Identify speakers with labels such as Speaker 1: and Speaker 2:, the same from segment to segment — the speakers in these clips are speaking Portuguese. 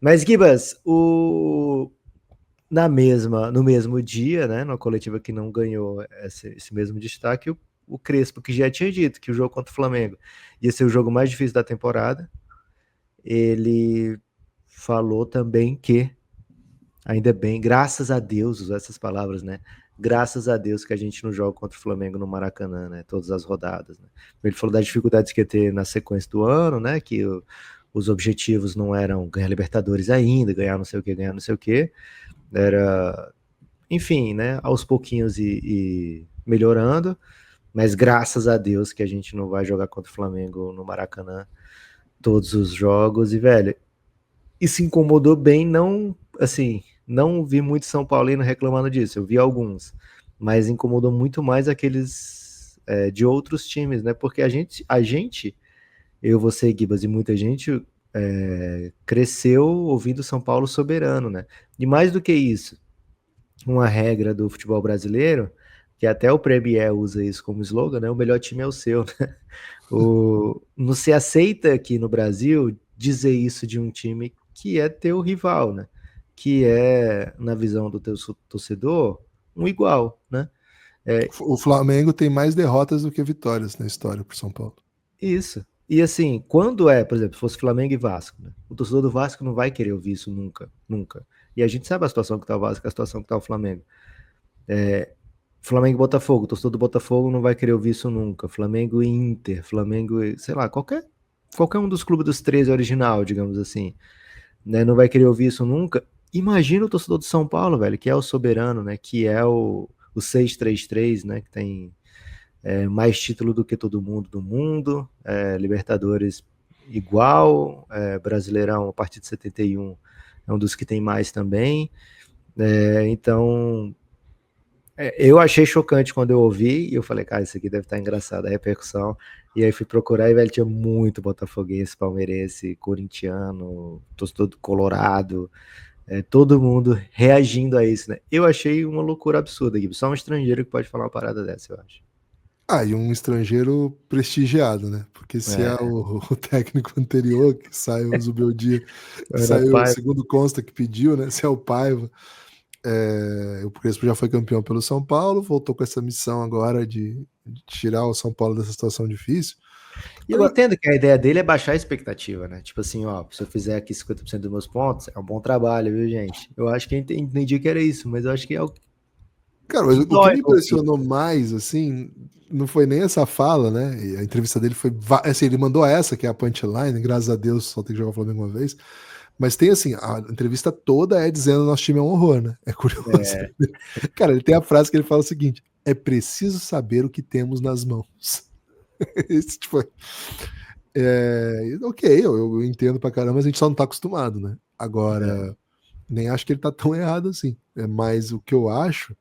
Speaker 1: Mas, Gibas, no mesmo dia, né, na coletiva que não ganhou esse mesmo destaque, o Crespo, que já tinha dito que o jogo contra o Flamengo ia ser o jogo mais difícil da temporada, ele falou também que, ainda bem, graças a Deus, usou essas palavras, né? Graças a Deus que a gente não joga contra o Flamengo no Maracanã, né? Todas as rodadas, né? Ele falou das dificuldades que ia ter na sequência do ano, né? Que os objetivos não eram ganhar Libertadores ainda, ganhar não sei o que, ganhar não sei o que. Era, enfim, né? Aos pouquinhos e melhorando. Mas graças a Deus que a gente não vai jogar contra o Flamengo no Maracanã todos os jogos. E, velho, isso incomodou bem, não, assim, não vi muito São Paulino reclamando disso, eu vi alguns, mas incomodou muito mais aqueles de outros times, né? Porque eu, você, Gibas e muita gente cresceu ouvindo São Paulo soberano, né? E mais do que isso, uma regra do futebol brasileiro, que até o Premier usa isso como slogan, né? O melhor time é o seu, né? Não se aceita aqui no Brasil dizer isso de um time que é teu rival, né? Que é, na visão do teu torcedor, um igual, né? É,
Speaker 2: O Flamengo tem mais derrotas do que vitórias na história pro São Paulo.
Speaker 1: isso. E assim, quando por exemplo, se fosse Flamengo e Vasco, né? O torcedor do Vasco não vai querer ouvir isso nunca, nunca. E a gente sabe a situação que tá o Vasco, a situação que tá o Flamengo. Flamengo e Botafogo, o torcedor do Botafogo não vai querer ouvir isso nunca. Flamengo e Inter, Flamengo e, sei lá, qualquer um dos clubes dos 13 original, digamos assim, né? Não vai querer ouvir isso nunca. Imagina o torcedor do São Paulo, velho, que é o soberano, né? Que é o 633, né? Que tem mais título do que todo mundo do mundo, Libertadores igual, Brasileirão a partir de 71 é um dos que tem mais também. Então, eu achei chocante quando eu ouvi e eu falei, cara, isso aqui deve estar engraçado, a repercussão. E aí fui procurar e, velho, tinha muito botafoguense, palmeirense, corintiano, todo colorado, todo mundo reagindo a isso, né? Eu achei uma loucura absurda, Gui. Só um estrangeiro que pode falar uma parada dessa, eu acho.
Speaker 2: Ah, e um estrangeiro prestigiado, né? Porque se é
Speaker 1: É,
Speaker 2: o técnico anterior, que saiu o Zubeldia, que
Speaker 1: Ana
Speaker 2: saiu,
Speaker 1: Paiva.
Speaker 2: segundo consta, que pediu, né? Se é o Paiva, o Crespo já foi campeão pelo São Paulo, voltou com essa missão agora de tirar o São Paulo dessa situação difícil.
Speaker 1: E eu
Speaker 2: Agora,
Speaker 1: entendo que a ideia dele é baixar a expectativa, né? Tipo assim, ó, se eu fizer aqui 50% dos meus pontos, é um bom trabalho, viu, gente? Eu acho que entendi que era isso, mas eu acho que é o
Speaker 2: cara,
Speaker 1: que
Speaker 2: o que
Speaker 1: dói
Speaker 2: me
Speaker 1: no ouvido.
Speaker 2: impressionou mais, assim, não foi nem essa fala, né? E a entrevista dele foi. Assim, ele mandou essa, que é a punchline, graças a Deus só tem que jogar o Flamengo uma vez. Mas tem assim, a entrevista toda é dizendo nosso time é um horror, né? É curioso.
Speaker 1: É,
Speaker 2: Cara, ele tem a frase que ele fala o seguinte: é preciso saber o que temos nas mãos. Esse, tipo, ok, eu entendo pra caramba, mas a gente só não tá acostumado, né?
Speaker 1: é.
Speaker 2: Agora, nem acho que ele tá tão errado assim. Mas o que eu acho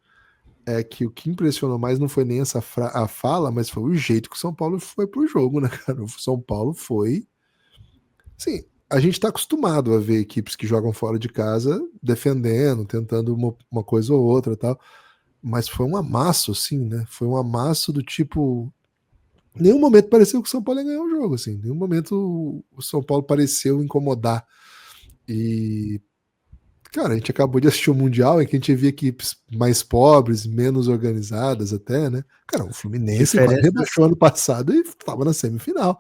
Speaker 2: é que o que impressionou mais não foi nem essa a fala, mas foi o jeito que o São Paulo foi pro jogo, né, cara? O São Paulo foi. Sim, a gente está acostumado a ver equipes que jogam fora de casa defendendo, tentando uma coisa ou outra e tal. Mas foi um amasso, assim, né? Foi um amasso do tipo. Em nenhum momento pareceu que o São Paulo ia ganhar o jogo, assim. Em nenhum momento o São Paulo pareceu incomodar. E, cara, a gente acabou de assistir o Mundial em que a gente via equipes mais pobres, menos organizadas até, né? Cara, o Fluminense quase
Speaker 1: Diferenças.
Speaker 2: rebaixou ano passado e estava na semifinal.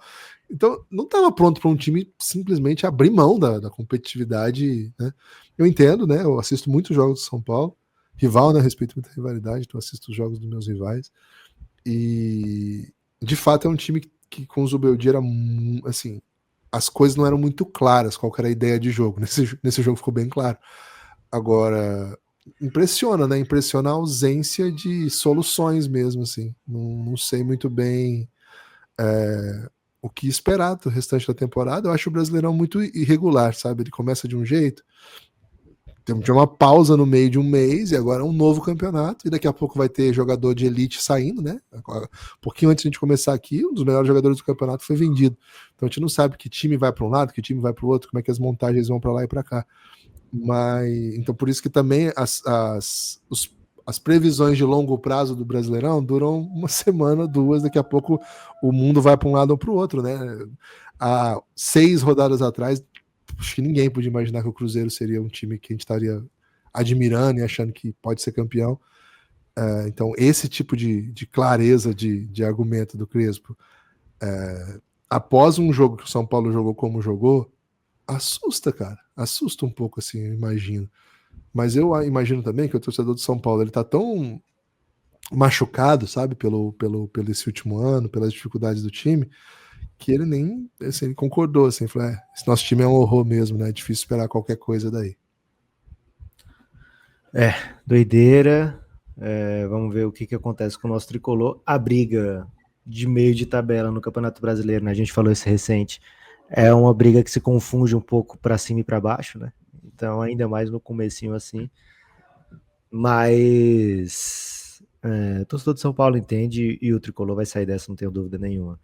Speaker 2: Então, não estava pronto para um time simplesmente abrir mão da competitividade, né? Eu entendo, né? Eu assisto muitos jogos do São Paulo, rival, né? Respeito muita rivalidade, então assisto os jogos dos meus rivais. E, de fato, é um time que com o Zubeldia era, assim, as coisas não eram muito claras, qual era a ideia de jogo. Nesse jogo ficou bem claro. Agora, impressiona, né? Impressiona a ausência de soluções mesmo, assim. Não sei muito bem o que esperar do restante da temporada. Eu acho o Brasileirão muito irregular, sabe? Ele começa de um jeito, tem uma pausa no meio de um mês e agora é um novo campeonato e daqui a pouco vai ter jogador de elite saindo, né? Agora, um pouquinho antes de a gente começar aqui, um dos melhores jogadores do campeonato foi vendido. Então a gente não sabe que time vai para um lado, que time vai para o outro, como é que as montagens vão para lá e para cá. Mas então por isso que também as previsões de longo prazo do Brasileirão duram uma semana, duas, daqui a pouco o mundo vai para um lado ou para o outro, né? Há 6 rodadas atrás acho que ninguém podia imaginar que o Cruzeiro seria um time que a gente estaria admirando e achando que pode ser campeão. Então, esse tipo de clareza de argumento do Crespo, após um jogo que o São Paulo jogou como jogou, assusta, cara. Assusta um pouco, assim, eu imagino. Mas eu imagino também que o torcedor do São Paulo, ele tá tão machucado, sabe, pelo esse último ano, pelas dificuldades do time, que ele nem, assim, ele concordou, assim, falou, esse nosso time é um horror mesmo, né, é difícil esperar qualquer coisa daí.
Speaker 1: Doideira. Vamos ver o que acontece com o nosso tricolor. A briga de meio de tabela no Campeonato Brasileiro, né? A gente falou isso recente. É uma briga que se confunde um pouco para cima e para baixo, né? Então, ainda mais no comecinho assim. Mas o torcedor de São Paulo entende e o tricolor vai sair dessa, não tenho dúvida nenhuma.